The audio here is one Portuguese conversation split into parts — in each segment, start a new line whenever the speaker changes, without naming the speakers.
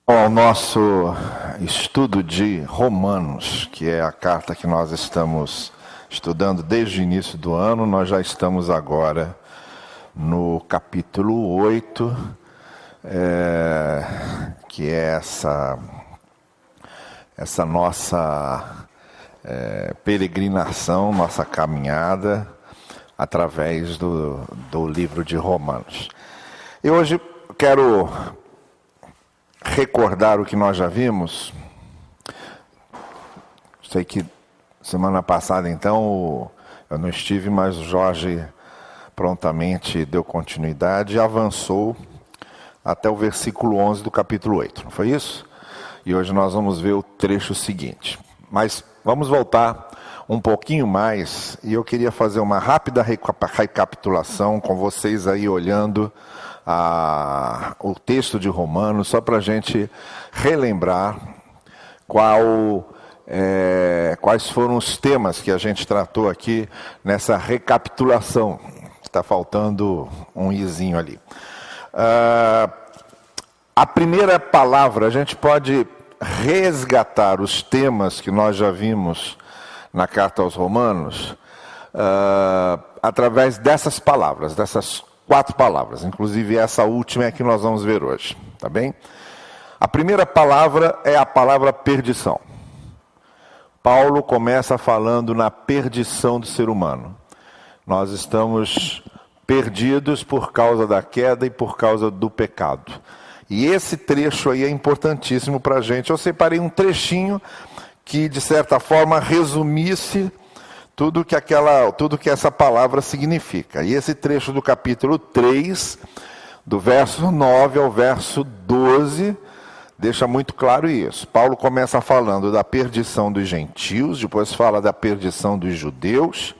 Ao nosso estudo de Romanos, que é a carta que nós estamos estudando desde o início do ano, nós já estamos agora no capítulo 8, que é essa nossa peregrinação, nossa caminhada através do livro de Romanos. E hoje quero recordar o que nós já vimos. Sei que semana passada, então, eu não estive, mas o Jorge prontamente deu continuidade e avançou até o versículo 11 do capítulo 8, não foi isso? E hoje nós vamos ver o trecho seguinte. Mas vamos voltar um pouquinho mais, e eu queria fazer uma rápida recapitulação com vocês aí olhando o texto de Romanos, só para a gente relembrar quais foram os temas que a gente tratou aqui nessa recapitulação. Está faltando um izinho ali. A primeira palavra, a gente pode resgatar os temas que nós já vimos na carta aos Romanos, através dessas palavras, dessas 4 palavras, inclusive essa última é a que nós vamos ver hoje, tá bem? A primeira palavra é a palavra perdição. Paulo começa falando na perdição do ser humano. Nós estamos perdidos por causa da queda e por causa do pecado. E esse trecho aí é importantíssimo para a gente. Eu separei um trechinho que, de certa forma, resumisse tudo que essa palavra significa. E esse trecho do capítulo 3, do verso 9 ao verso 12, deixa muito claro isso. Paulo começa falando da perdição dos gentios, depois fala da perdição dos judeus,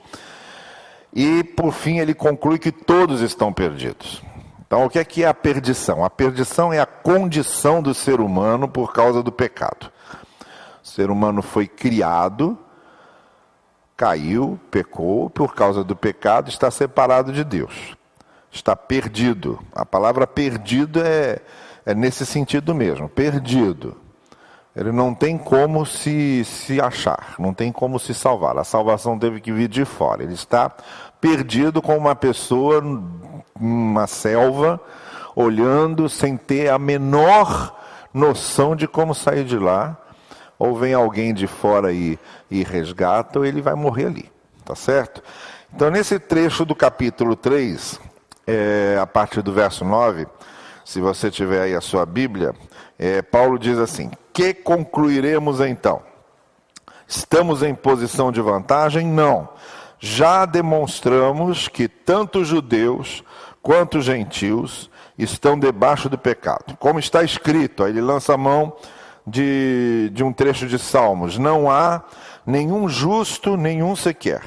e por fim ele conclui que todos estão perdidos. Então o que é a perdição? A perdição é a condição do ser humano por causa do pecado. O ser humano foi criado, caiu, pecou, por causa do pecado está separado de Deus. Está perdido. A palavra perdido é nesse sentido mesmo, perdido. Ele não tem como se achar, não tem como se salvar. A salvação teve que vir de fora. Ele está perdido como uma pessoa numa selva, olhando sem ter a menor noção de como sair de lá. Ou vem alguém de fora e resgata, ou ele vai morrer ali, tá certo? Então, nesse trecho do capítulo 3, a partir do verso 9, se você tiver aí a sua Bíblia, Paulo diz assim: que concluiremos então? Estamos em posição de vantagem? Não. Já demonstramos que tanto judeus quanto gentios estão debaixo do pecado. Como está escrito, aí ele lança a mão de um trecho de Salmos: não há nenhum justo, nenhum sequer.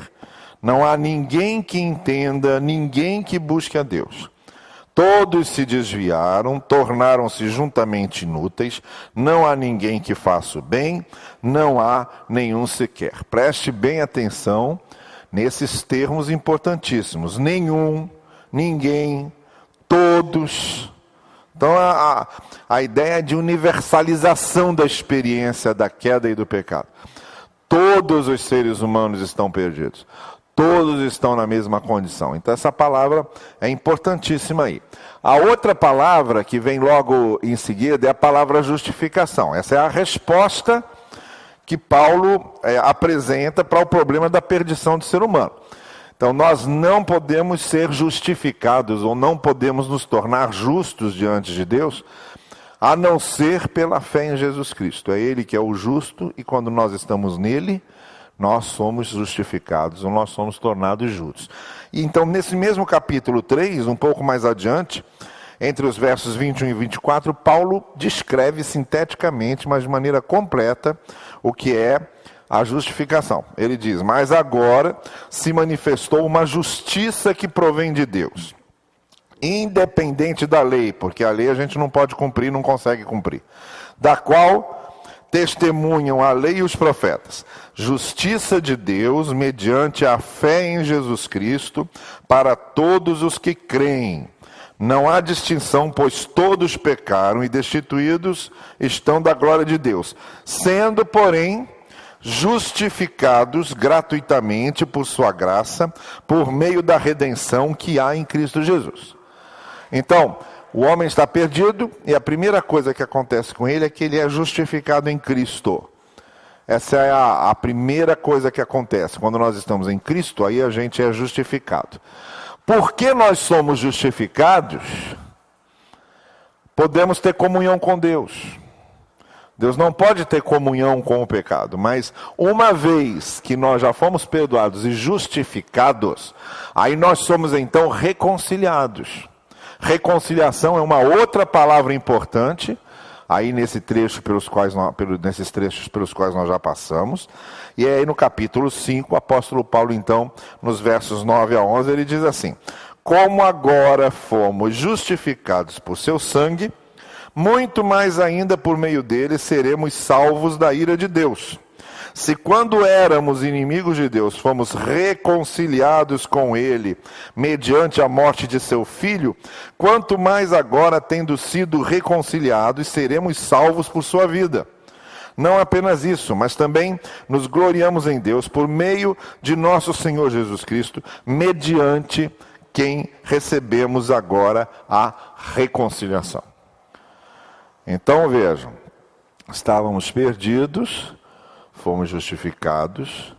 Não há ninguém que entenda, ninguém que busque a Deus. Todos se desviaram, tornaram-se juntamente inúteis. Não há ninguém que faça o bem, não há nenhum sequer. Preste bem atenção nesses termos importantíssimos: nenhum, ninguém, todos. Então, a ideia de universalização da experiência da queda e do pecado. Todos os seres humanos estão perdidos. Todos estão na mesma condição. Então, essa palavra é importantíssima aí. A outra palavra que vem logo em seguida é a palavra justificação. Essa é a resposta que Paulo apresenta para o problema da perdição do ser humano. Então, nós não podemos ser justificados ou não podemos nos tornar justos diante de Deus, a não ser pela fé em Jesus Cristo. É Ele que é o justo, e quando nós estamos nele, nós somos justificados, ou nós somos tornados justos. E então, nesse mesmo capítulo 3, um pouco mais adiante, entre os versos 21 e 24, Paulo descreve sinteticamente, mas de maneira completa, o que é a justificação. Ele diz: mas agora se manifestou uma justiça que provém de Deus, independente da lei, porque a lei a gente não pode cumprir, não consegue cumprir, da qual testemunham a lei e os profetas. Justiça de Deus mediante a fé em Jesus Cristo para todos os que creem. Não há distinção, pois todos pecaram e destituídos estão da glória de Deus, sendo, porém, justificados gratuitamente por sua graça, por meio da redenção que há em Cristo Jesus. Então, o homem está perdido e a primeira coisa que acontece com ele é que ele é justificado em Cristo. Essa é a primeira coisa que acontece. Quando nós estamos em Cristo, aí a gente é justificado. Por que nós somos justificados? Podemos ter comunhão com Deus. Deus não pode ter comunhão com o pecado, mas uma vez que nós já fomos perdoados e justificados, aí nós somos então reconciliados. Reconciliação é uma outra palavra importante, aí nesses trechos pelos quais nós já passamos. E aí no capítulo 5, o apóstolo Paulo, então, nos versos 9 a 11, ele diz assim: como agora fomos justificados por seu sangue, muito mais ainda por meio dele seremos salvos da ira de Deus. Se quando éramos inimigos de Deus, fomos reconciliados com ele, mediante a morte de seu filho, quanto mais agora, tendo sido reconciliados, seremos salvos por sua vida. Não apenas isso, mas também nos gloriamos em Deus, por meio de nosso Senhor Jesus Cristo, mediante quem recebemos agora a reconciliação. Então vejam, estávamos perdidos, fomos justificados.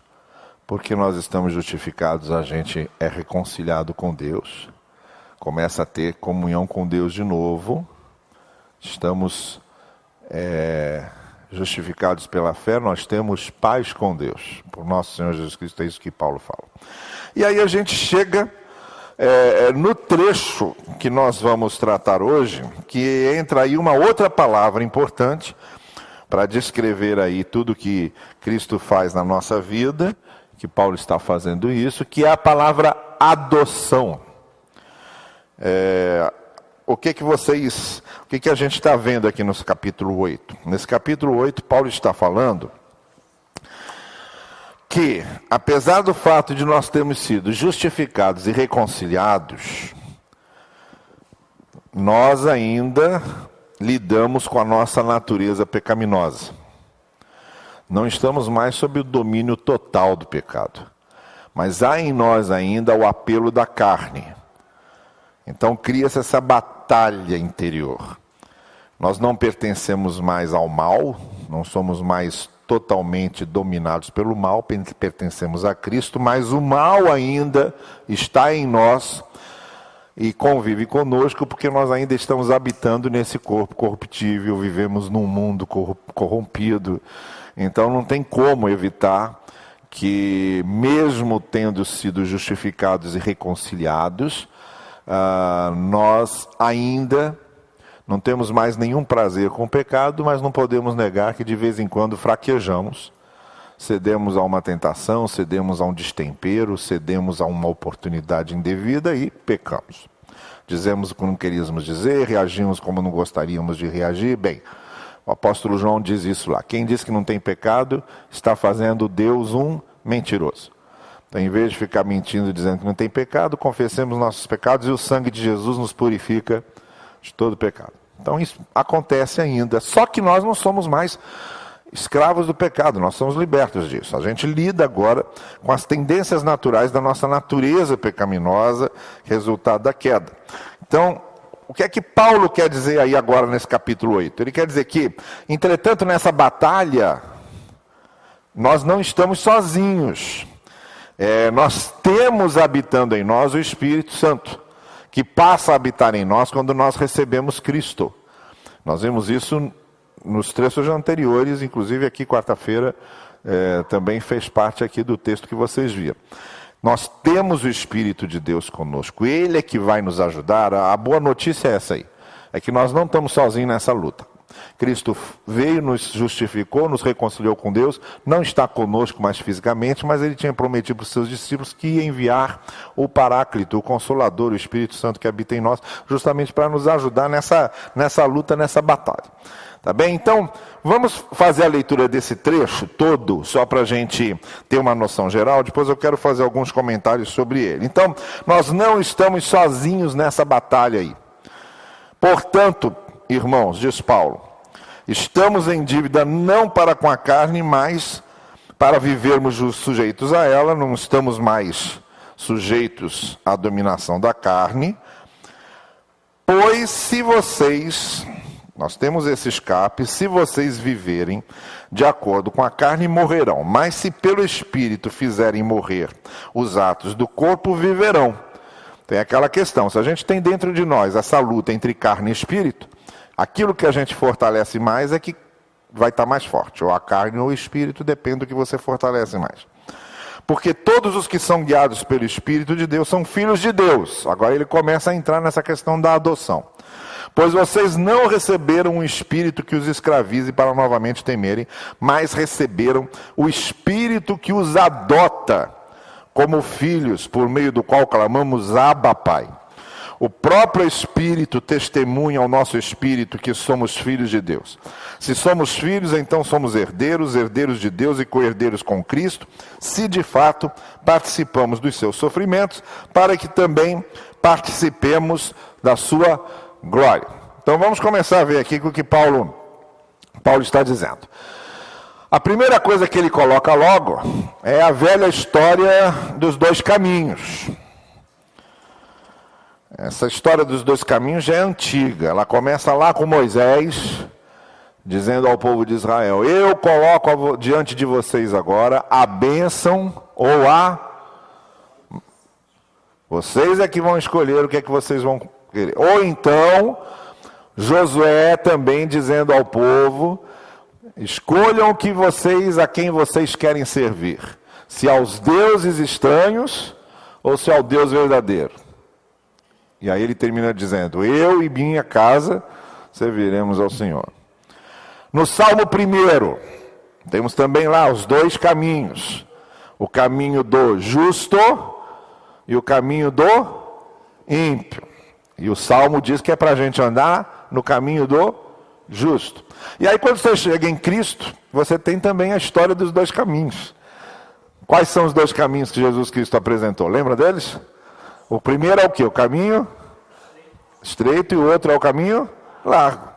Porque nós estamos justificados, a gente é reconciliado com Deus, começa a ter comunhão com Deus de novo. Estamos justificados pela fé, nós temos paz com Deus, por nosso Senhor Jesus Cristo. É isso que Paulo fala. E aí a gente chega no trecho que nós vamos tratar hoje, que entra aí uma outra palavra importante para descrever aí tudo que Cristo faz na nossa vida, que Paulo está fazendo isso, que é a palavra adoção. O que a gente está vendo aqui no capítulo 8? Nesse capítulo 8, Paulo está falando que, apesar do fato de nós termos sido justificados e reconciliados, nós ainda lidamos com a nossa natureza pecaminosa. Não estamos mais sob o domínio total do pecado, mas há em nós ainda o apelo da carne. Então cria-se essa batalha interior. Nós não pertencemos mais ao mal, não somos mais totalmente dominados pelo mal, pertencemos a Cristo, mas o mal ainda está em nós e convive conosco, porque nós ainda estamos habitando nesse corpo corruptível, vivemos num mundo corrompido. Então não tem como evitar que, mesmo tendo sido justificados e reconciliados, nós ainda não temos mais nenhum prazer com o pecado, mas não podemos negar que de vez em quando fraquejamos, cedemos a uma tentação, cedemos a um destempero, cedemos a uma oportunidade indevida e pecamos. Dizemos o que não queríamos dizer, reagimos como não gostaríamos de reagir. Bem, o apóstolo João diz isso lá: quem diz que não tem pecado, está fazendo Deus um mentiroso. Então, em vez de ficar mentindo dizendo que não tem pecado, confessemos nossos pecados e o sangue de Jesus nos purifica de todo pecado. Então isso acontece ainda, só que nós não somos mais escravos do pecado, nós somos libertos disso. A gente lida agora com as tendências naturais da nossa natureza pecaminosa, resultado da queda. Então, o que é que Paulo quer dizer aí agora nesse capítulo 8? Ele quer dizer que, entretanto, nessa batalha, nós não estamos sozinhos. Nós temos habitando em nós o Espírito Santo, que passa a habitar em nós quando nós recebemos Cristo. Nós vimos isso nos trechos anteriores, inclusive aqui quarta-feira também fez parte aqui do texto que vocês viram. Nós temos o Espírito de Deus conosco, Ele é que vai nos ajudar. A boa notícia é essa aí, é que nós não estamos sozinhos nessa luta. Cristo veio, nos justificou, nos reconciliou com Deus, não está conosco mais fisicamente, mas Ele tinha prometido para os seus discípulos que ia enviar o Paráclito, o Consolador, o Espírito Santo que habita em nós, justamente para nos ajudar nessa luta, nessa batalha. Tá bem? Então, vamos fazer a leitura desse trecho todo, só para a gente ter uma noção geral, depois eu quero fazer alguns comentários sobre ele. Então, nós não estamos sozinhos nessa batalha aí. Portanto, irmãos, diz Paulo, estamos em dívida não para com a carne, mas para vivermos sujeitos a ela, não estamos mais sujeitos à dominação da carne, pois se vocês, nós temos esse escape, se vocês viverem de acordo com a carne, morrerão, mas se pelo Espírito fizerem morrer os atos do corpo, viverão. Tem aquela questão, se a gente tem dentro de nós essa luta entre carne e espírito, aquilo que a gente fortalece mais é que vai estar mais forte, ou a carne ou o espírito, depende do que você fortalece mais. Porque todos os que são guiados pelo Espírito de Deus são filhos de Deus. Agora ele começa a entrar nessa questão da adoção. Pois vocês não receberam um espírito que os escravize para novamente temerem, mas receberam o Espírito que os adota como filhos, por meio do qual clamamos Abba, Pai. O próprio Espírito testemunha ao nosso espírito que somos filhos de Deus. Se somos filhos, então somos herdeiros, herdeiros de Deus e co-herdeiros com Cristo, se de fato participamos dos seus sofrimentos, para que também participemos da sua glória. Então vamos começar a ver aqui o que Paulo está dizendo. A primeira coisa que ele coloca logo é a velha história dos dois caminhos. Essa história dos dois caminhos já é antiga. Ela começa lá com Moisés, dizendo ao povo de Israel: eu coloco diante de vocês agora a bênção ou a... Vocês é que vão escolher o que é que vocês vão querer. Ou então, Josué também dizendo ao povo: escolham a quem vocês querem servir. Se aos deuses estranhos ou se ao Deus verdadeiro. E aí ele termina dizendo: eu e minha casa serviremos ao Senhor. No Salmo 1, temos também lá os dois caminhos. O caminho do justo e o caminho do ímpio. E o Salmo diz que é para a gente andar no caminho do justo. E aí quando você chega em Cristo, você tem também a história dos dois caminhos. Quais são os dois caminhos que Jesus Cristo apresentou? Lembra deles? O primeiro é o quê? O caminho estreito e o outro é o caminho largo.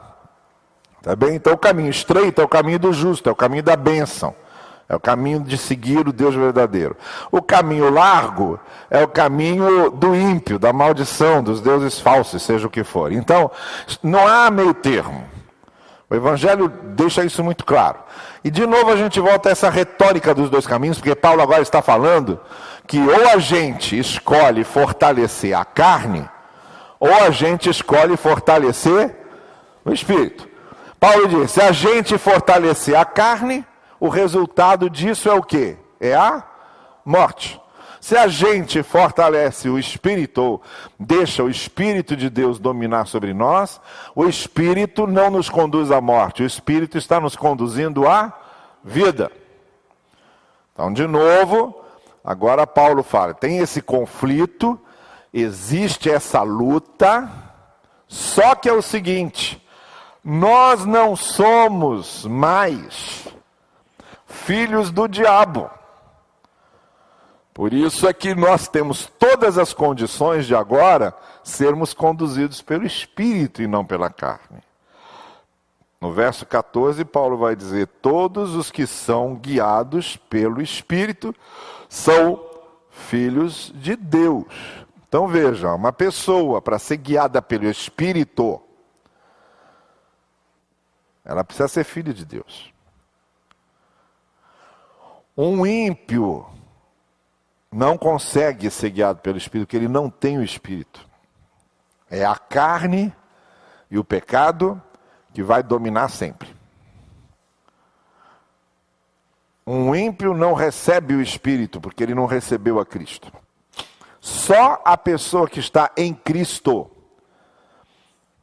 Tá bem? Então o caminho estreito é o caminho do justo, é o caminho da bênção. É o caminho de seguir o Deus verdadeiro. O caminho largo é o caminho do ímpio, da maldição, dos deuses falsos, seja o que for. Então, não há meio termo. O Evangelho deixa isso muito claro. E de novo a gente volta a essa retórica dos dois caminhos, porque Paulo agora está falando que ou a gente escolhe fortalecer a carne, ou a gente escolhe fortalecer o espírito. Paulo diz: se a gente fortalecer a carne, o resultado disso é o quê? É a morte. Se a gente fortalece o Espírito, ou deixa o Espírito de Deus dominar sobre nós, o Espírito não nos conduz à morte, o Espírito está nos conduzindo à vida. Então, de novo, agora Paulo fala, tem esse conflito, existe essa luta, só que é o seguinte: nós não somos mais filhos do diabo. Por isso é que nós temos todas as condições de agora sermos conduzidos pelo Espírito e não pela carne. No verso 14, Paulo vai dizer: todos os que são guiados pelo Espírito são filhos de Deus. Então veja, uma pessoa para ser guiada pelo Espírito, ela precisa ser filha de Deus. Um ímpio não consegue ser guiado pelo Espírito, porque ele não tem o Espírito. É a carne e o pecado que vai dominar sempre. Um ímpio não recebe o Espírito, porque ele não recebeu a Cristo. Só a pessoa que está em Cristo,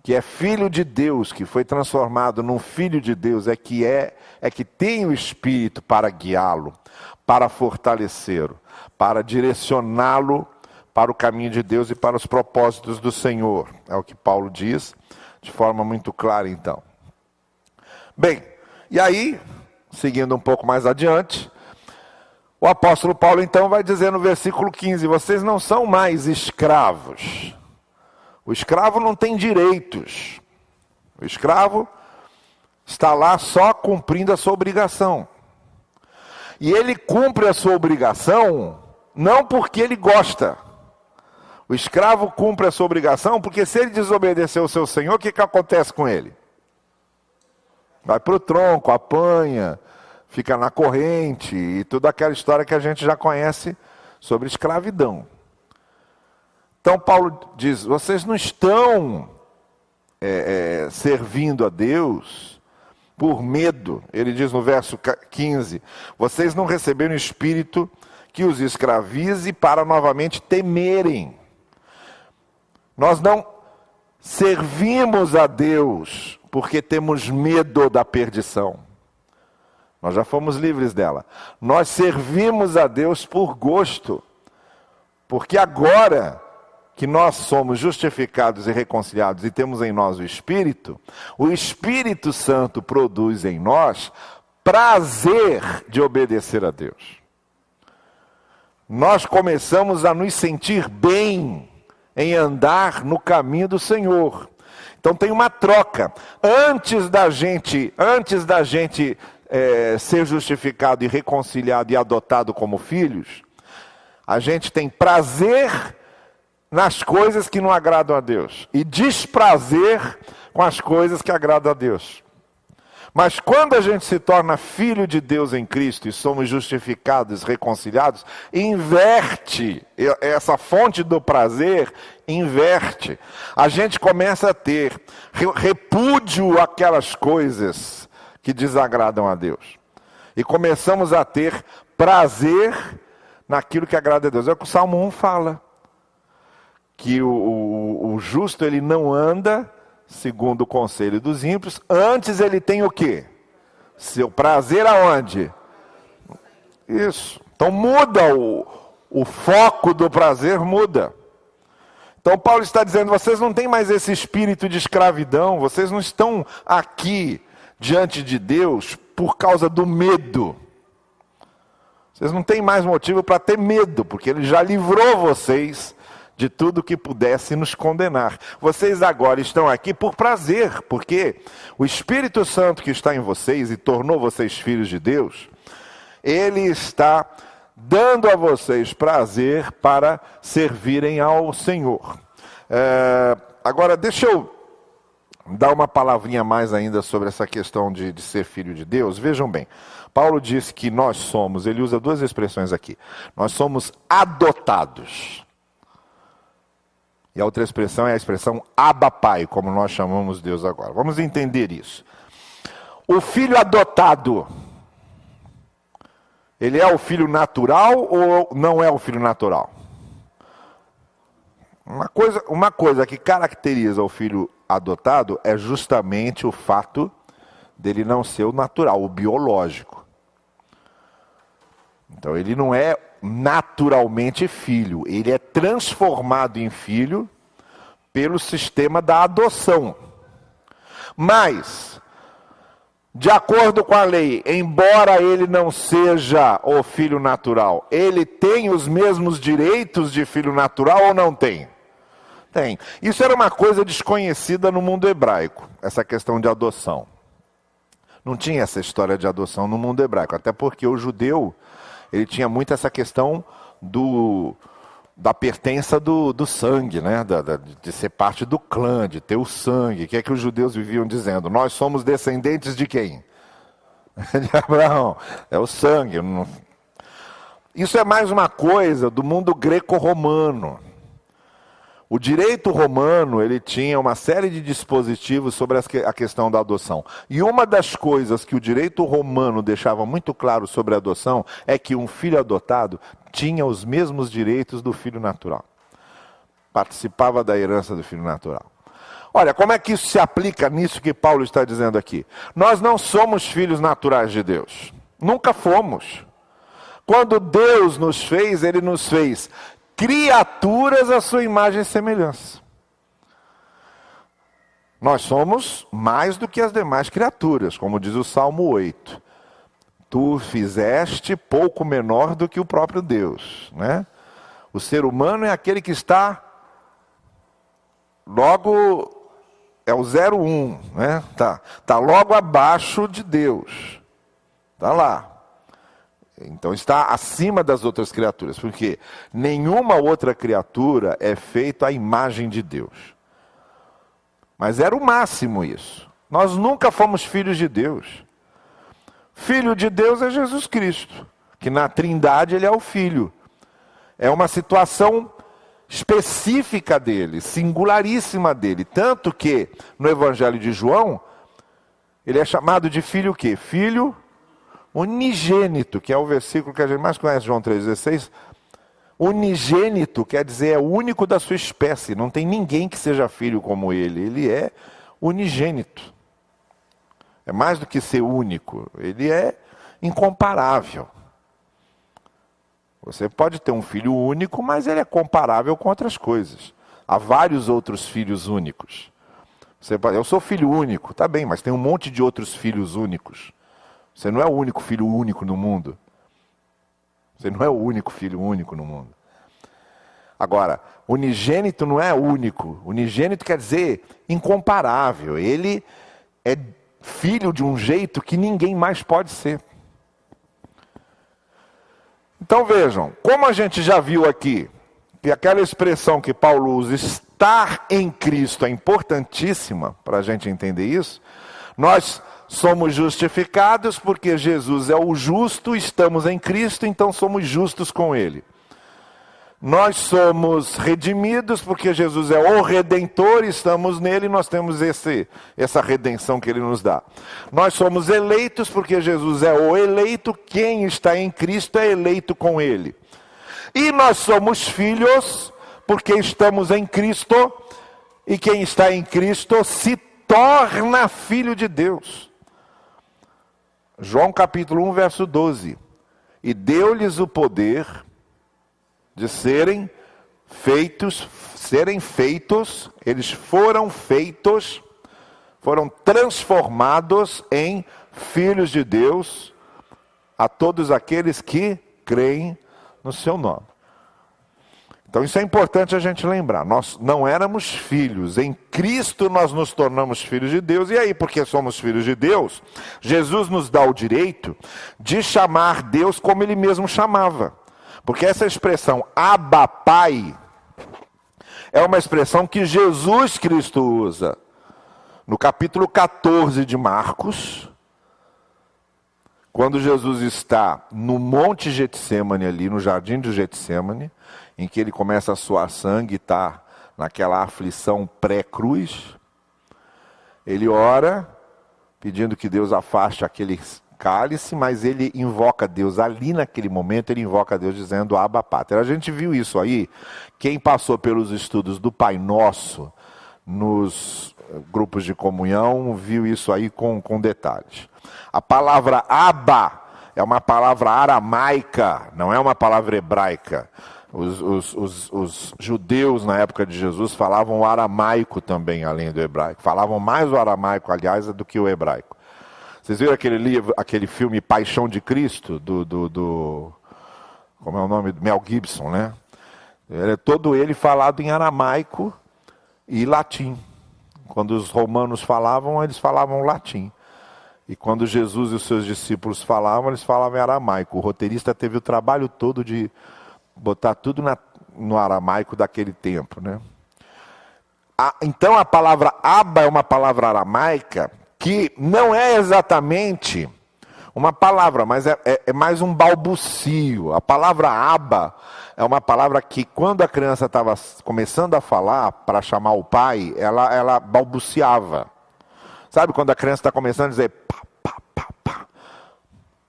que é filho de Deus, que foi transformado num filho de Deus, é que tem o Espírito para guiá-lo, para fortalecê-lo, para direcioná-lo para o caminho de Deus e para os propósitos do Senhor. É o que Paulo diz de forma muito clara, então. Bem, e aí, seguindo um pouco mais adiante, o apóstolo Paulo então vai dizer no versículo 15: vocês não são mais escravos, O escravo não tem direitos. O escravo está lá só cumprindo a sua obrigação. E ele cumpre a sua obrigação não porque ele gosta. O escravo cumpre a sua obrigação porque se ele desobedecer ao seu senhor, o que acontece com ele? Vai para o tronco, apanha, fica na corrente e toda aquela história que a gente já conhece sobre escravidão. Então Paulo diz, vocês não estão servindo a Deus por medo. Ele diz no verso 15, vocês não receberam o espírito que os escravize para novamente temerem. Nós não servimos a Deus porque temos medo da perdição. Nós já fomos livres dela. Nós servimos a Deus por gosto. Porque agora que nós somos justificados e reconciliados e temos em nós o Espírito Santo produz em nós prazer de obedecer a Deus. Nós começamos a nos sentir bem em andar no caminho do Senhor. Então tem uma troca. Antes da gente ser justificado e reconciliado e adotado como filhos, a gente tem prazer nas coisas que não agradam a Deus e desprazer com as coisas que agradam a Deus. Mas quando a gente se torna filho de Deus em Cristo e somos justificados, reconciliados, inverte, essa fonte do prazer inverte. A gente começa a ter repúdio àquelas coisas que desagradam a Deus. E começamos a ter prazer naquilo que agrada a Deus. É o que o Salmo 1 fala. Que o justo ele não anda segundo o conselho dos ímpios, antes ele tem o quê? Seu prazer aonde? Isso. Então muda o foco do prazer, muda. Então Paulo está dizendo, vocês não têm mais esse espírito de escravidão, vocês não estão aqui diante de Deus por causa do medo. Vocês não têm mais motivo para ter medo, porque ele já livrou vocês de tudo que pudesse nos condenar. Vocês agora estão aqui por prazer, porque o Espírito Santo que está em vocês e tornou vocês filhos de Deus, ele está dando a vocês prazer para servirem ao Senhor. Agora, deixa eu dar uma palavrinha mais ainda sobre essa questão de ser filho de Deus. Vejam bem, Paulo diz que nós somos, ele usa duas expressões aqui, nós somos adotados. E a outra expressão é a expressão Abba Pai, como nós chamamos Deus agora. Vamos entender isso. O filho adotado, ele é o filho natural ou não é o filho natural? Uma coisa que caracteriza o filho adotado é justamente o fato dele não ser o natural, o biológico. Então ele não é naturalmente filho, ele é transformado em filho pelo sistema da adoção. Mas, de acordo com a lei, embora ele não seja o filho natural, ele tem os mesmos direitos de filho natural ou não tem? Tem. Isso era uma coisa desconhecida no mundo hebraico, essa questão de adoção. Não tinha essa história de adoção no mundo hebraico, até porque o judeu, ele tinha muito essa questão da pertença do sangue, né? De ser parte do clã, de ter o sangue. O que é que os judeus viviam dizendo? Nós somos descendentes de quem? De Abraão. É o sangue. Isso é mais uma coisa do mundo greco-romano. O direito romano, ele tinha uma série de dispositivos sobre a questão da adoção. E uma das coisas que o direito romano deixava muito claro sobre a adoção é que um filho adotado tinha os mesmos direitos do filho natural. Participava da herança do filho natural. Olha, como é que isso se aplica nisso que Paulo está dizendo aqui? Nós não somos filhos naturais de Deus. Nunca fomos. Quando Deus nos fez, ele nos fez criaturas à sua imagem e semelhança. Nós somos mais do que as demais criaturas, como diz o Salmo 8. Tu fizeste pouco menor do que o próprio Deus, né? O ser humano é aquele que está logo é o 01, né? Tá logo abaixo de Deus. Está lá. Então está acima das outras criaturas, porque nenhuma outra criatura é feita à imagem de Deus. Mas era o máximo isso. Nós nunca fomos filhos de Deus. Filho de Deus é Jesus Cristo, que na Trindade ele é o Filho. É uma situação específica dele, singularíssima dele. Tanto que no Evangelho de João, ele é chamado de filho o quê? Filho unigênito, que é o versículo que a gente mais conhece, João 3,16. Unigênito quer dizer é o único da sua espécie. Não tem ninguém que seja filho como ele. Ele é unigênito. É mais do que ser único. Ele é incomparável. Você pode ter um filho único, mas ele é comparável com outras coisas. Há vários outros filhos únicos. Eu sou filho único, tá bem, mas tem um monte de outros filhos únicos. Você não é o único filho único no mundo. Você não é o único filho único no mundo. Agora, unigênito não é único. Unigênito quer dizer incomparável. Ele é filho de um jeito que ninguém mais pode ser. Então vejam, como a gente já viu aqui, que aquela expressão que Paulo usa, estar em Cristo, é importantíssima para a gente entender isso. Nós somos justificados porque Jesus é o justo, estamos em Cristo, então somos justos com Ele. Nós somos redimidos porque Jesus é o Redentor, estamos nele e nós temos essa redenção que Ele nos dá. Nós somos eleitos porque Jesus é o eleito, quem está em Cristo é eleito com Ele. E nós somos filhos porque estamos em Cristo e quem está em Cristo se torna filho de Deus. João capítulo 1, verso 12. E deu-lhes o poder de serem feitos, eles foram feitos, foram transformados em filhos de Deus, a todos aqueles que creem no seu nome. Então isso é importante a gente lembrar, nós não éramos filhos, em Cristo nós nos tornamos filhos de Deus, e aí porque somos filhos de Deus, Jesus nos dá o direito de chamar Deus como Ele mesmo chamava. Porque essa expressão Abba Pai é uma expressão que Jesus Cristo usa. No capítulo 14 de Marcos, quando Jesus está no Monte Getsêmani ali, no Jardim de Getsêmani, em que ele começa a suar sangue e está naquela aflição pré-cruz, ele ora pedindo que Deus afaste aquele cálice, mas ele invoca Deus ali naquele momento, ele invoca Deus dizendo Abba Pater. A gente viu isso aí, quem passou pelos estudos do Pai Nosso, nos grupos de comunhão, viu isso aí com detalhes. A palavra Abba é uma palavra aramaica, não é uma palavra hebraica. Os judeus na época de Jesus falavam o aramaico também, além do hebraico. Falavam mais o aramaico, aliás, do que o hebraico. Vocês viram aquele filme Paixão de Cristo, como é o nome? Mel Gibson, né? Todo ele falado em aramaico e latim. Quando os romanos falavam, eles falavam latim. E quando Jesus e os seus discípulos falavam, eles falavam em aramaico. O roteirista teve o trabalho todo de botar tudo no aramaico daquele tempo, né? Então a palavra Abba é uma palavra aramaica que não é exatamente uma palavra, mas é mais um balbucio. A palavra Abba é uma palavra que quando a criança estava começando a falar para chamar o pai, ela balbuciava. Sabe quando a criança está começando a dizer pá, pá, pá, pá,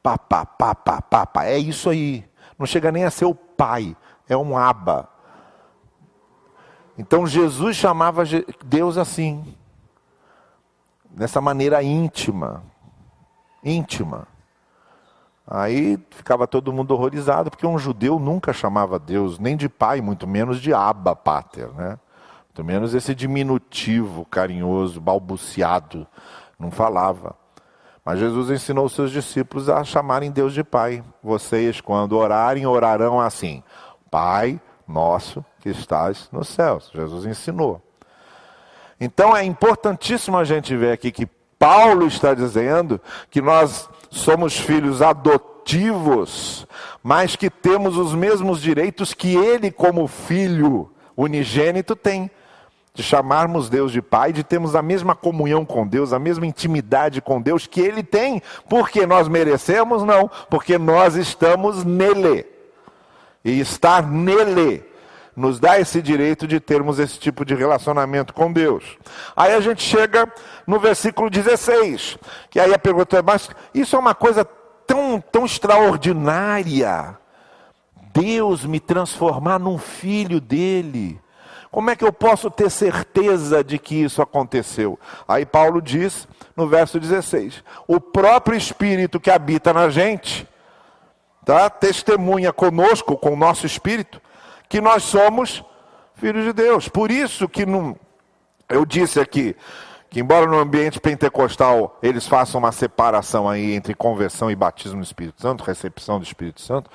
pá, pá, pá, pá, pá, pá, é isso aí. Não chega nem a ser o pai, é um Abba. Então Jesus chamava Deus assim, dessa maneira íntima. Aí ficava todo mundo horrorizado, porque um judeu nunca chamava Deus nem de pai, muito menos de Abba Pater, né? Muito menos esse diminutivo carinhoso, balbuciado, não falava. Mas Jesus ensinou os seus discípulos a chamarem Deus de pai. Vocês, quando orarem, orarão assim: Pai nosso que estás nos céus. Jesus ensinou. Então é importantíssimo a gente ver aqui que Paulo está dizendo que nós somos filhos adotivos, mas que temos os mesmos direitos que ele, como filho unigênito, tem. De chamarmos Deus de Pai, de termos a mesma comunhão com Deus, a mesma intimidade com Deus que Ele tem. Porque nós merecemos? Não, porque nós estamos nele. E estar nele nos dá esse direito de termos esse tipo de relacionamento com Deus. Aí a gente chega no versículo 16, que aí a pergunta é, mas isso é uma coisa tão extraordinária. Deus me transformar num filho dele. Como é que eu posso ter certeza de que isso aconteceu? Aí Paulo diz, no verso 16, o próprio Espírito que habita na gente, tá? Testemunha conosco, com o nosso Espírito, que nós somos filhos de Deus. Por isso que eu disse aqui, que embora no ambiente pentecostal eles façam uma separação aí entre conversão e batismo no Espírito Santo, recepção do Espírito Santo,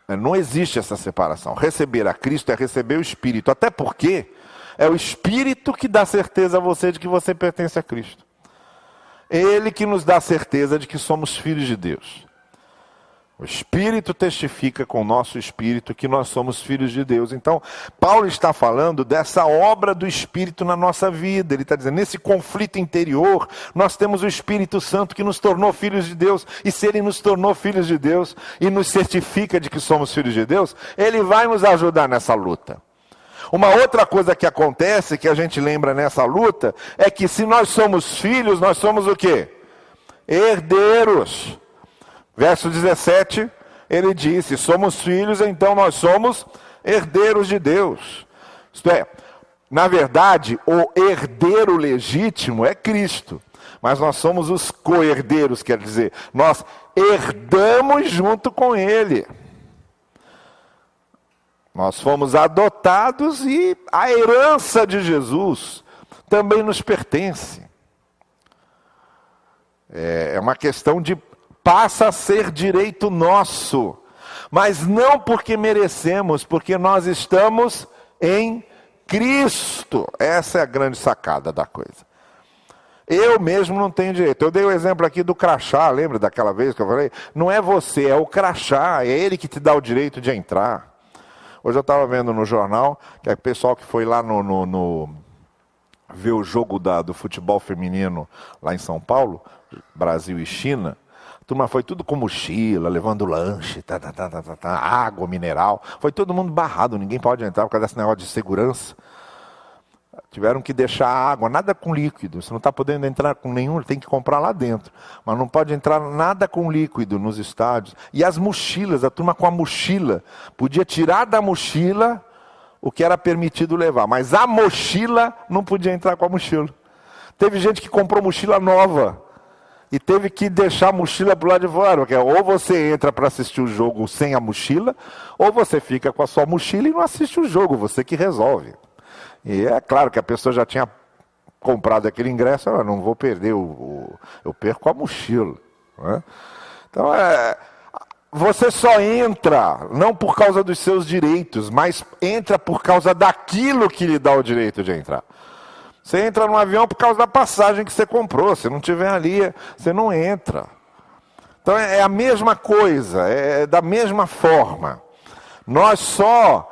não existe essa separação. Receber a Cristo é receber o Espírito, até porque é o Espírito que dá certeza a você de que você pertence a Cristo. Ele que nos dá certeza de que somos filhos de Deus. O Espírito testifica com o nosso Espírito que nós somos filhos de Deus. Então, Paulo está falando dessa obra do Espírito na nossa vida. Ele está dizendo, nesse conflito interior, nós temos o Espírito Santo que nos tornou filhos de Deus. E se Ele nos tornou filhos de Deus e nos certifica de que somos filhos de Deus, Ele vai nos ajudar nessa luta. Uma outra coisa que acontece, que a gente lembra nessa luta, é que se nós somos filhos, nós somos o quê? Herdeiros. Verso 17, ele disse, somos filhos, então nós somos herdeiros de Deus. Isto é, na verdade, o herdeiro legítimo é Cristo. Mas nós somos os co-herdeiros, quer dizer, nós herdamos junto com Ele. Nós fomos adotados e a herança de Jesus também nos pertence. É uma questão de passa a ser direito nosso, mas não porque merecemos, porque nós estamos em Cristo. Essa é a grande sacada da coisa. Eu mesmo não tenho direito. Eu dei o exemplo aqui do crachá, lembra daquela vez que eu falei? Não é você, é o crachá, é ele que te dá o direito de entrar. Hoje eu estava vendo no jornal, que é o pessoal que foi lá ver o jogo do futebol feminino lá em São Paulo, Brasil e China. A turma foi tudo com mochila, levando lanche, água, mineral. Foi todo mundo barrado, ninguém pode entrar por causa desse negócio de segurança. Tiveram que deixar água, nada com líquido. Você não está podendo entrar com nenhum, tem que comprar lá dentro. Mas não pode entrar nada com líquido nos estádios. E as mochilas, a turma com a mochila. Podia tirar da mochila o que era permitido levar. Mas a mochila não podia entrar com a mochila. Teve gente que comprou mochila nova. E teve que deixar a mochila para o lado de fora. Porque ou você entra para assistir o jogo sem a mochila, ou você fica com a sua mochila e não assiste o jogo, você que resolve. E é claro que a pessoa já tinha comprado aquele ingresso, eu não vou perder, eu perco a mochila. Né? Então, você só entra, não por causa dos seus direitos, mas entra por causa daquilo que lhe dá o direito de entrar. Você entra no avião por causa da passagem que você comprou. Se não tiver ali, você não entra. Então é a mesma coisa, é da mesma forma. Nós só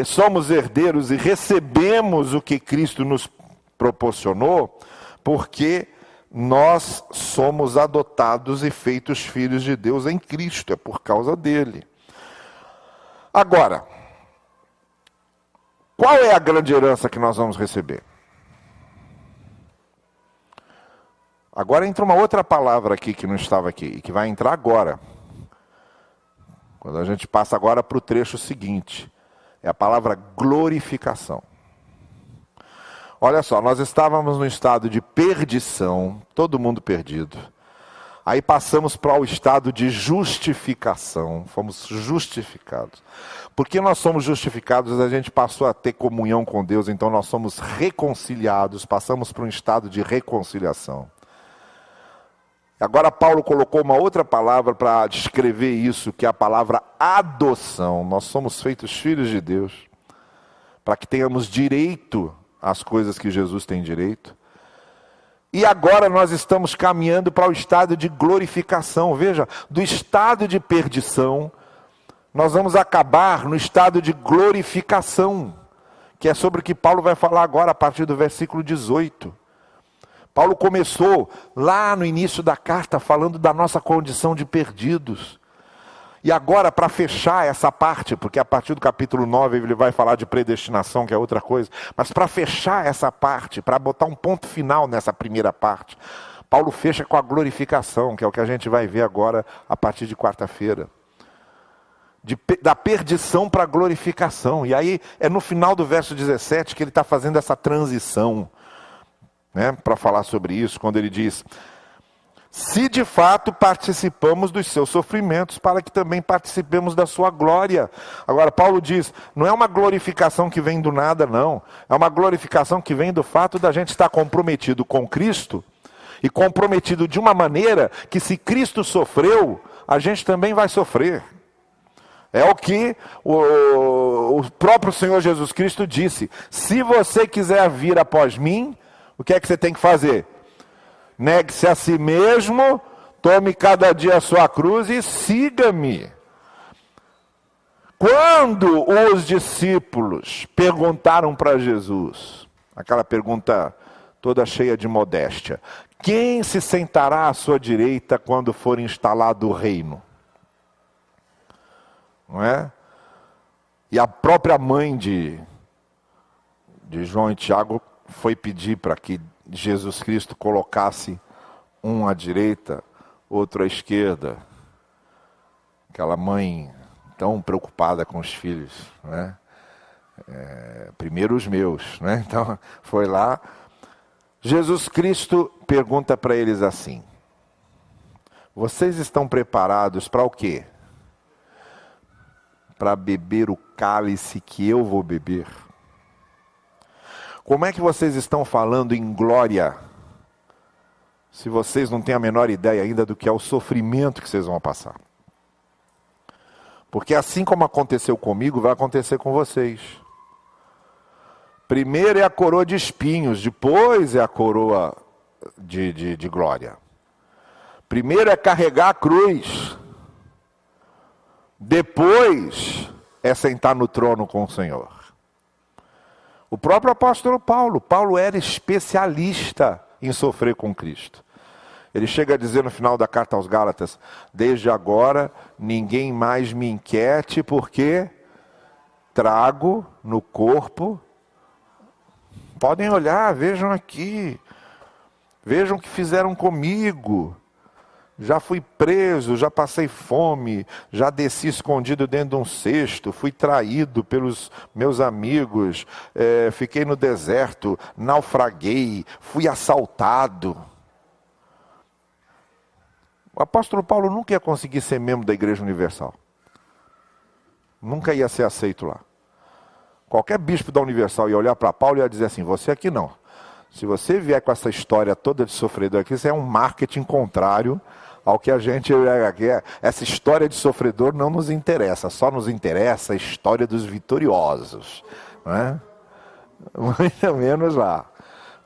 somos herdeiros e recebemos o que Cristo nos proporcionou porque nós somos adotados e feitos filhos de Deus em Cristo. É por causa dele. Agora, qual é a grande herança que nós vamos receber? Agora entra uma outra palavra aqui que não estava aqui, e que vai entrar agora. Quando a gente passa agora para o trecho seguinte, é a palavra glorificação. Olha só, nós estávamos no estado de perdição, todo mundo perdido. Aí passamos para o estado de justificação, fomos justificados. Porque nós somos justificados, a gente passou a ter comunhão com Deus, então nós somos reconciliados, passamos para um estado de reconciliação. Agora Paulo colocou uma outra palavra para descrever isso, que é a palavra adoção. Nós somos feitos filhos de Deus, para que tenhamos direito as coisas que Jesus tem direito. E agora nós estamos caminhando para o estado de glorificação. Veja, do estado de perdição, nós vamos acabar no estado de glorificação, que é sobre o que Paulo vai falar agora a partir do versículo 18. Paulo começou lá no início da carta falando da nossa condição de perdidos. E agora, para fechar essa parte, porque a partir do capítulo 9 ele vai falar de predestinação, que é outra coisa, mas para fechar essa parte, para botar um ponto final nessa primeira parte, Paulo fecha com a glorificação, que é o que a gente vai ver agora a partir de quarta-feira. Da perdição para a glorificação. E aí é no final do verso 17 que ele está fazendo essa transição, né, para falar sobre isso, quando ele diz: se de fato participamos dos seus sofrimentos, para que também participemos da sua glória. Agora Paulo diz, não é uma glorificação que vem do nada, não. É uma glorificação que vem do fato da gente estar comprometido com Cristo, e comprometido de uma maneira que, se Cristo sofreu, a gente também vai sofrer. É o que o próprio Senhor Jesus Cristo disse: se você quiser vir após mim, o que é que você tem que fazer? Negue-se a si mesmo, tome cada dia a sua cruz e siga-me. Quando os discípulos perguntaram para Jesus, aquela pergunta toda cheia de modéstia: quem se sentará à sua direita quando for instalado o reino? Não é? E a própria mãe de João e Tiago foi pedir para que Jesus Cristo colocasse um à direita, outro à esquerda. Aquela mãe tão preocupada com os filhos, né? Primeiro os meus, né? Então foi lá. Jesus Cristo pergunta para eles assim: vocês estão preparados para o quê? Para beber o cálice que eu vou beber? Como é que vocês estão falando em glória, se vocês não têm a menor ideia ainda do que é o sofrimento que vocês vão passar? Porque assim como aconteceu comigo, vai acontecer com vocês. Primeiro é a coroa de espinhos, depois é a coroa de glória. Primeiro é carregar a cruz, depois é sentar no trono com o Senhor. O próprio apóstolo Paulo era especialista em sofrer com Cristo. Ele chega a dizer no final da carta aos Gálatas: desde agora ninguém mais me inquiete, porque trago no corpo. Podem olhar, vejam aqui, vejam o que fizeram comigo. Já fui preso, já passei fome, já desci escondido dentro de um cesto, fui traído pelos meus amigos, fiquei no deserto, naufraguei, fui assaltado. O apóstolo Paulo nunca ia conseguir ser membro da Igreja Universal. Nunca ia ser aceito lá. Qualquer bispo da Universal ia olhar para Paulo e ia dizer assim: você aqui não. Se você vier com essa história toda de sofredor aqui, isso é um marketing contrário ao que a gente... Essa história de sofredor não nos interessa, só nos interessa a história dos vitoriosos, não é? Muito menos lá.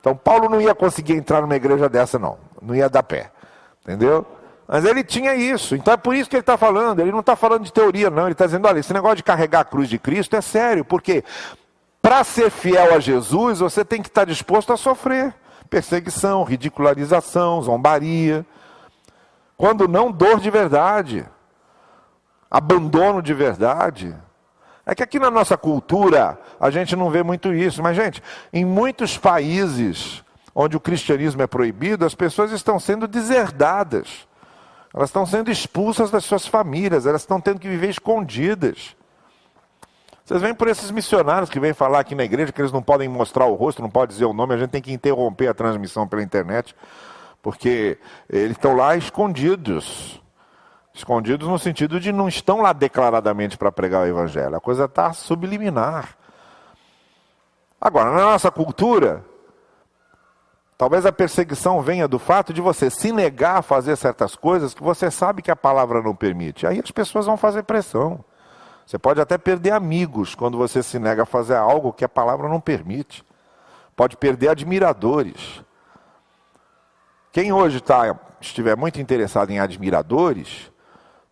Então Paulo não ia conseguir entrar numa igreja dessa, não ia dar pé, entendeu? Mas ele tinha isso, então é por isso que ele está falando. Ele não está falando de teoria, não. Ele está dizendo: olha, esse negócio de carregar a cruz de Cristo é sério, porque para ser fiel a Jesus, você tem que estar disposto a sofrer perseguição, ridicularização, zombaria. Quando não, dor de verdade, abandono de verdade. É que aqui na nossa cultura a gente não vê muito isso, mas gente, em muitos países onde o cristianismo é proibido, as pessoas estão sendo deserdadas, elas estão sendo expulsas das suas famílias, elas estão tendo que viver escondidas. Vocês veem por esses missionários que vêm falar aqui na igreja que eles não podem mostrar o rosto, não podem dizer o nome, a gente tem que interromper a transmissão pela internet, porque eles estão lá escondidos. Escondidos no sentido de não estão lá declaradamente para pregar o evangelho. A coisa está subliminar. Agora, na nossa cultura, talvez a perseguição venha do fato de você se negar a fazer certas coisas que você sabe que a palavra não permite. Aí as pessoas vão fazer pressão. Você pode até perder amigos quando você se nega a fazer algo que a palavra não permite. pode perder admiradores. Quem hoje estiver muito interessado em admiradores,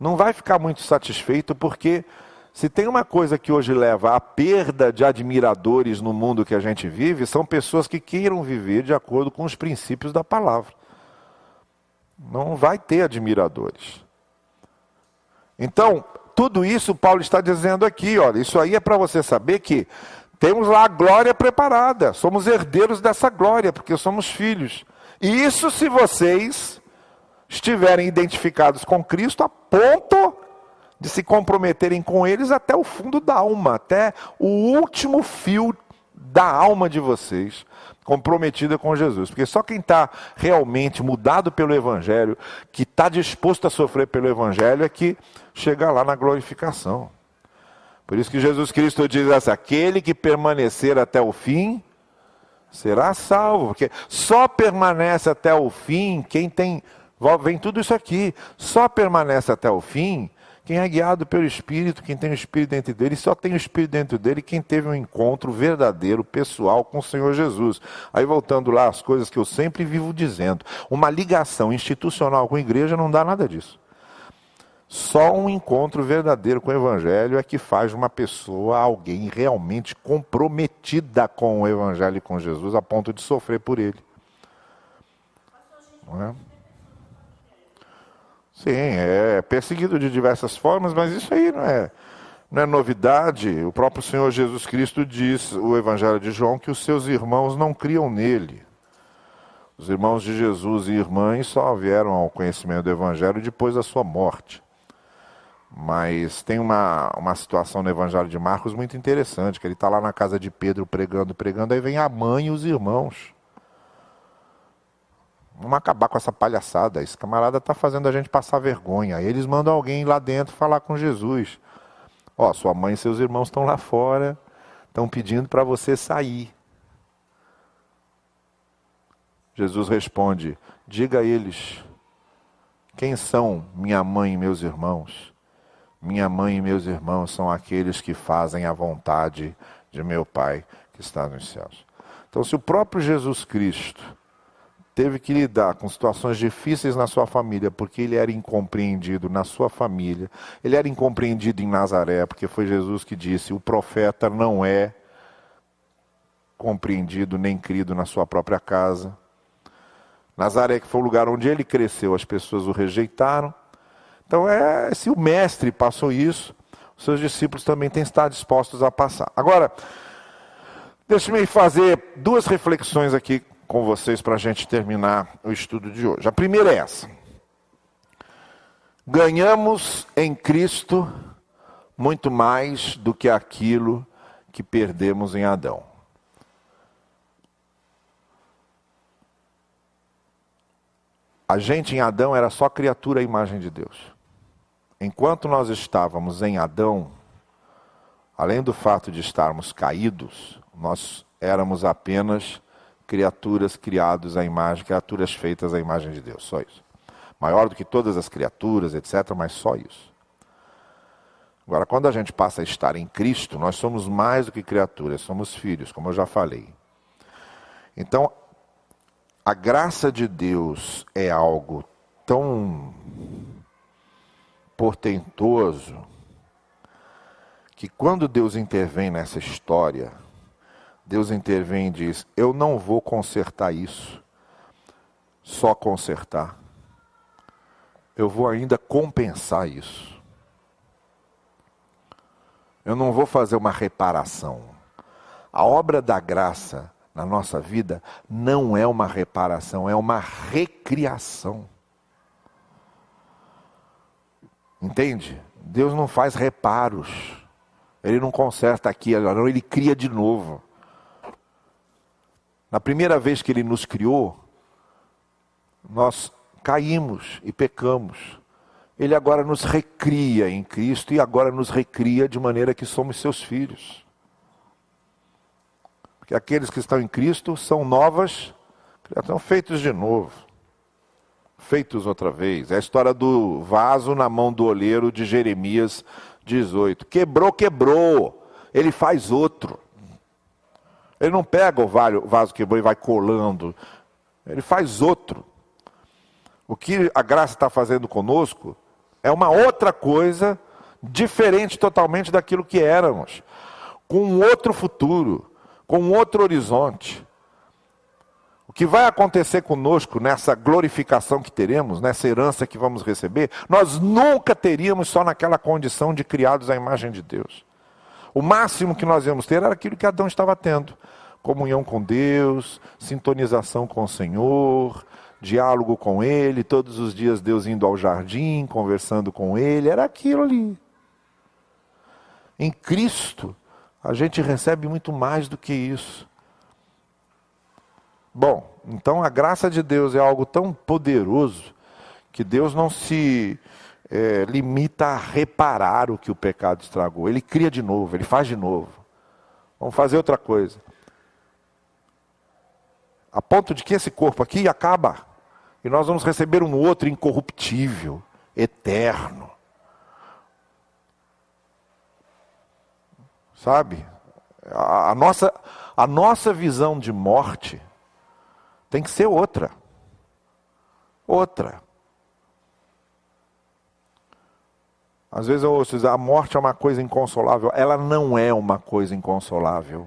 não vai ficar muito satisfeito, porque se tem uma coisa que hoje leva à perda de admiradores no mundo que a gente vive, são pessoas que queiram viver de acordo com os princípios da palavra. Não vai ter admiradores. Então, tudo isso Paulo está dizendo aqui, olha, isso aí é para você saber que temos lá a glória preparada, somos herdeiros dessa glória, porque somos filhos. E isso se vocês estiverem identificados com Cristo a ponto de se comprometerem com eles até o fundo da alma, até o último fio da alma de vocês, comprometida com Jesus. Porque só quem está realmente mudado pelo Evangelho, que está disposto a sofrer pelo Evangelho, é que chega lá na glorificação. Por isso que Jesus Cristo diz assim, aquele que permanecer até o fim, será salvo. Porque só permanece até o fim quem tem... Vem tudo isso aqui. Só permanece até o fim quem é guiado pelo Espírito, quem tem o Espírito dentro dele. Só tem o Espírito dentro dele quem teve um encontro verdadeiro, pessoal com o Senhor Jesus. Aí voltando lá às coisas que eu sempre vivo dizendo. Uma ligação institucional com a igreja não dá nada disso. Só um encontro verdadeiro com o Evangelho é que faz uma pessoa, alguém realmente comprometida com o Evangelho e com Jesus, a ponto de sofrer por ele. Não é? Sim, é perseguido de diversas formas, mas isso aí não é novidade. O próprio Senhor Jesus Cristo diz, o Evangelho de João, que os seus irmãos não criam nele. Os irmãos de Jesus e irmãs só vieram ao conhecimento do Evangelho depois da sua morte. Mas tem uma situação no Evangelho de Marcos muito interessante, que ele está lá na casa de Pedro pregando, aí vem a mãe e os irmãos. Vamos acabar com essa palhaçada, esse camarada está fazendo a gente passar vergonha. Aí eles mandam alguém lá dentro falar com Jesus. Ó, sua mãe e seus irmãos estão lá fora, estão pedindo para você sair. Jesus responde, diga a eles, quem são minha mãe e meus irmãos? Minha mãe e meus irmãos são aqueles que fazem a vontade de meu Pai que está nos céus. Então, se o próprio Jesus Cristo teve que lidar com situações difíceis na sua família, porque ele era incompreendido na sua família, ele era incompreendido em Nazaré, porque foi Jesus que disse, o profeta não é compreendido nem crido na sua própria casa. Nazaré, que foi o lugar onde ele cresceu, as pessoas o rejeitaram. Então, se o mestre passou isso, os seus discípulos também têm que estar dispostos a passar. Agora, deixe-me fazer duas reflexões aqui com vocês para a gente terminar o estudo de hoje. A primeira é essa. Ganhamos em Cristo muito mais do que aquilo que perdemos em Adão. A gente em Adão era só criatura à imagem de Deus. Enquanto nós estávamos em Adão, além do fato de estarmos caídos, nós éramos apenas criaturas criadas à imagem, criaturas feitas à imagem de Deus, só isso. Maior do que todas as criaturas, etc., mas só isso. Agora, quando a gente passa a estar em Cristo, nós somos mais do que criaturas, somos filhos, como eu já falei. Então, a graça de Deus é algo tão portentoso que quando Deus intervém nessa história, Deus intervém e diz, eu não vou consertar isso, só consertar. Eu vou ainda compensar isso. Eu não vou fazer uma reparação. A obra da graça na nossa vida não é uma reparação, é uma recriação. Entende? Deus não faz reparos. Ele não conserta aqui, agora ele cria de novo. Na primeira vez que ele nos criou, nós caímos e pecamos. Ele agora nos recria em Cristo e agora nos recria de maneira que somos seus filhos. Porque aqueles que estão em Cristo são novas, estão feitos de novo. Feitos outra vez. É a história do vaso na mão do oleiro de Jeremias 18. Quebrou, quebrou. Ele faz outro. Ele não pega o vaso que quebrou e vai colando. Ele faz outro. O que a graça está fazendo conosco é uma outra coisa, diferente totalmente daquilo que éramos. Com um outro futuro, com um outro horizonte. O que vai acontecer conosco nessa glorificação que teremos, nessa herança que vamos receber, nós nunca teríamos só naquela condição de criados à imagem de Deus. O máximo que nós íamos ter era aquilo que Adão estava tendo. Comunhão com Deus, sintonização com o Senhor, diálogo com Ele, todos os dias Deus indo ao jardim, conversando com Ele, era aquilo ali. Em Cristo, a gente recebe muito mais do que isso. Bom, então a graça de Deus é algo tão poderoso que Deus não se limita a reparar o que o pecado estragou. Ele cria de novo, Ele faz de novo. Vamos fazer outra coisa. A ponto de que esse corpo aqui acaba e nós vamos receber um outro incorruptível, eterno. Sabe? A nossa visão de morte tem que ser outra. Outra. Às vezes eu ouço dizer, a morte é uma coisa inconsolável. Ela não é uma coisa inconsolável.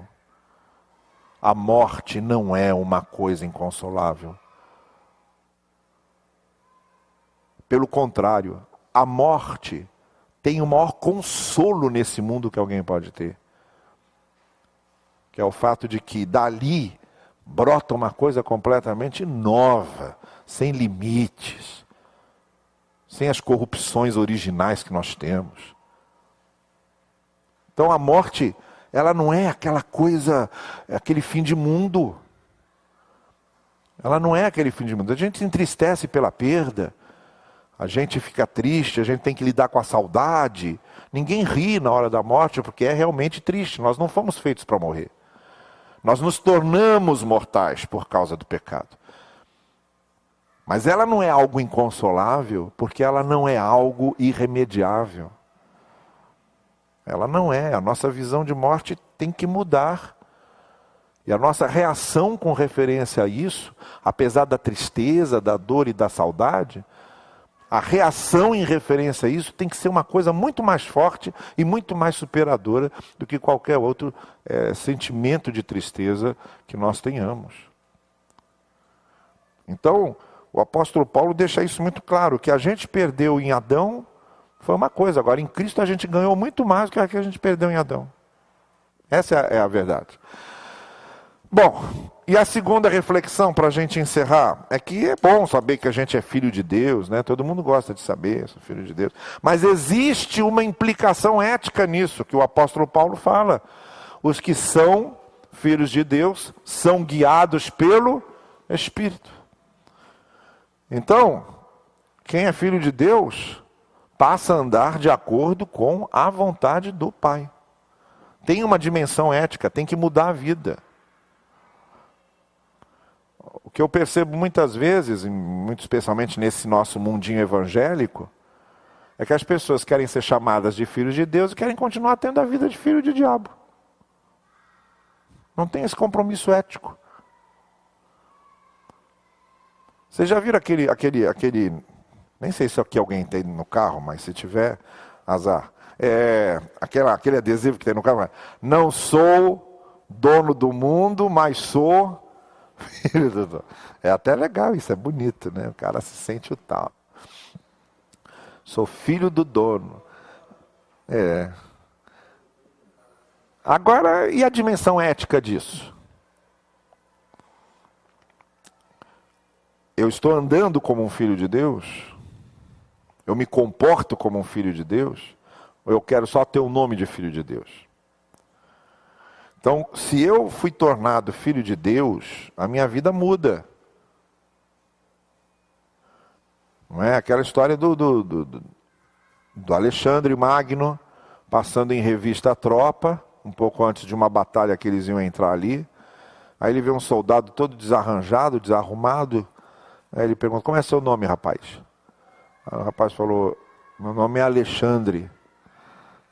A morte não é uma coisa inconsolável. Pelo contrário, a morte tem o maior consolo nesse mundo que alguém pode ter. Que é o fato de que dali brota uma coisa completamente nova, sem limites, sem as corrupções originais que nós temos. Então a morte, ela não é aquela coisa, aquele fim de mundo. Ela não é aquele fim de mundo. A gente se entristece pela perda, a gente fica triste, a gente tem que lidar com a saudade. Ninguém ri na hora da morte porque é realmente triste, nós não fomos feitos para morrer. Nós nos tornamos mortais por causa do pecado. Mas ela não é algo inconsolável, porque ela não é algo irremediável. Ela não é. A nossa visão de morte tem que mudar. E a nossa reação com referência a isso, apesar da tristeza, da dor e da saudade, a reação em referência a isso tem que ser uma coisa muito mais forte e muito mais superadora do que qualquer outro sentimento de tristeza que nós tenhamos. Então, o apóstolo Paulo deixa isso muito claro, que a gente perdeu em Adão foi uma coisa, agora em Cristo a gente ganhou muito mais do que a gente perdeu em Adão. Essa é a verdade. Bom, e a segunda reflexão para a gente encerrar é que é bom saber que a gente é filho de Deus, né? Todo mundo gosta de saber, sou filho de Deus. Mas existe uma implicação ética nisso, que o apóstolo Paulo fala. Os que são filhos de Deus são guiados pelo Espírito. Então, quem é filho de Deus passa a andar de acordo com a vontade do Pai. Tem uma dimensão ética, tem que mudar a vida. O que eu percebo muitas vezes, muito especialmente nesse nosso mundinho evangélico, é que as pessoas querem ser chamadas de filhos de Deus e querem continuar tendo a vida de filho de diabo. Não tem esse compromisso ético. Vocês já viram aquele nem sei se aqui alguém tem no carro, mas se tiver, azar. Aquele adesivo que tem no carro, não sou dono do mundo, mas sou filho do dono. É até legal isso, é bonito, né? O cara se sente o tal. Sou filho do dono. Agora, e a dimensão ética disso? Eu estou andando como um filho de Deus? Eu me comporto como um filho de Deus? Ou eu quero só ter o nome de filho de Deus? Então, se eu fui tornado filho de Deus, a minha vida muda. Não é aquela história do Alexandre Magno, passando em revista a tropa, um pouco antes de uma batalha que eles iam entrar ali. Aí ele vê um soldado todo desarranjado, desarrumado. Aí ele pergunta, como é seu nome, rapaz? Aí o rapaz falou, meu nome é Alexandre.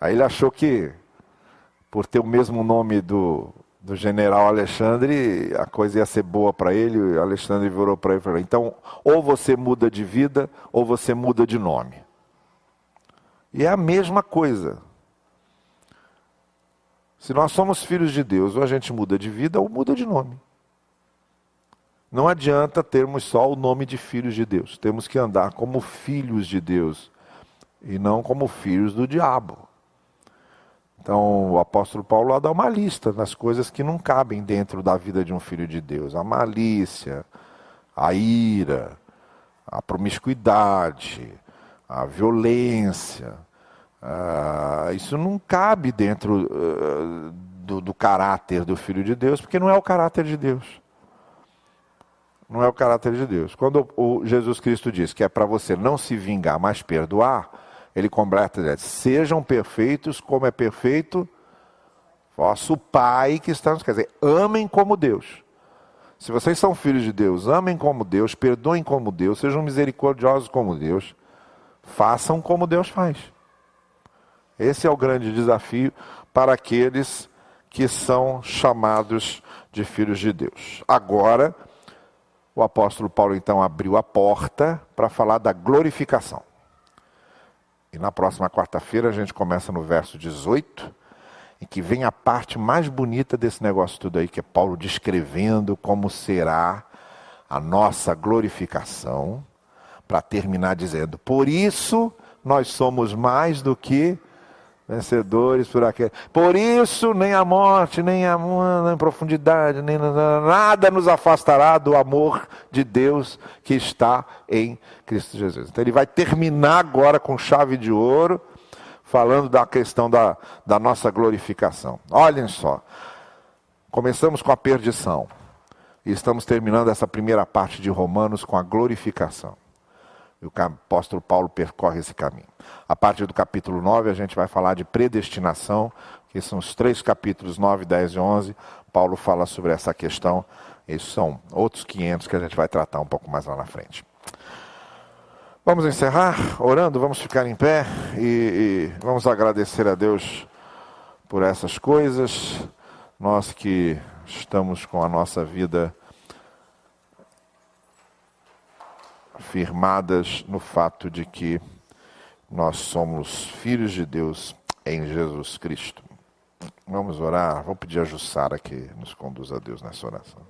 Aí ele achou que, por ter o mesmo nome do do general Alexandre, a coisa ia ser boa para ele. O Alexandre virou para ele e falou: então, ou você muda de vida, ou você muda de nome. E é a mesma coisa. Se nós somos filhos de Deus, ou a gente muda de vida, ou muda de nome. Não adianta termos só o nome de filhos de Deus. Temos que andar como filhos de Deus, e não como filhos do diabo. Então, o apóstolo Paulo lá dá uma lista das coisas que não cabem dentro da vida de um filho de Deus. A malícia, a ira, a promiscuidade, a violência. Isso não cabe dentro do caráter do filho de Deus, porque não é o caráter de Deus. Não é o caráter de Deus. Quando o Jesus Cristo diz que é para você não se vingar, mas perdoar, ele completa, diz: sejam perfeitos como é perfeito vosso Pai que está nos céus. Quer dizer, amem como Deus. Se vocês são filhos de Deus, amem como Deus, perdoem como Deus, sejam misericordiosos como Deus, façam como Deus faz. Esse é o grande desafio para aqueles que são chamados de filhos de Deus. Agora, o apóstolo Paulo então abriu a porta para falar da glorificação. E na próxima quarta-feira a gente começa no verso 18, em que vem a parte mais bonita desse negócio tudo aí, que é Paulo descrevendo como será a nossa glorificação, para terminar dizendo: por isso nós somos mais do que vencedores por aquele. Por isso nem a morte, nem a profundidade, nem nada nos afastará do amor de Deus que está em Cristo Jesus. Então ele vai terminar agora com chave de ouro, falando da questão da nossa glorificação. Olhem só, começamos com a perdição e estamos terminando essa primeira parte de Romanos com a glorificação. E o apóstolo Paulo percorre esse caminho. A partir do capítulo 9, a gente vai falar de predestinação, que são os 3 capítulos 9, 10 e 11. Paulo fala sobre essa questão. Esses são outros 500 que a gente vai tratar um pouco mais lá na frente. Vamos encerrar orando, vamos ficar em pé e vamos agradecer a Deus por essas coisas. Nós que estamos com a nossa vida firmadas no fato de que nós somos filhos de Deus em Jesus Cristo. Vamos orar, vou pedir a Jussara que nos conduza a Deus nessa oração.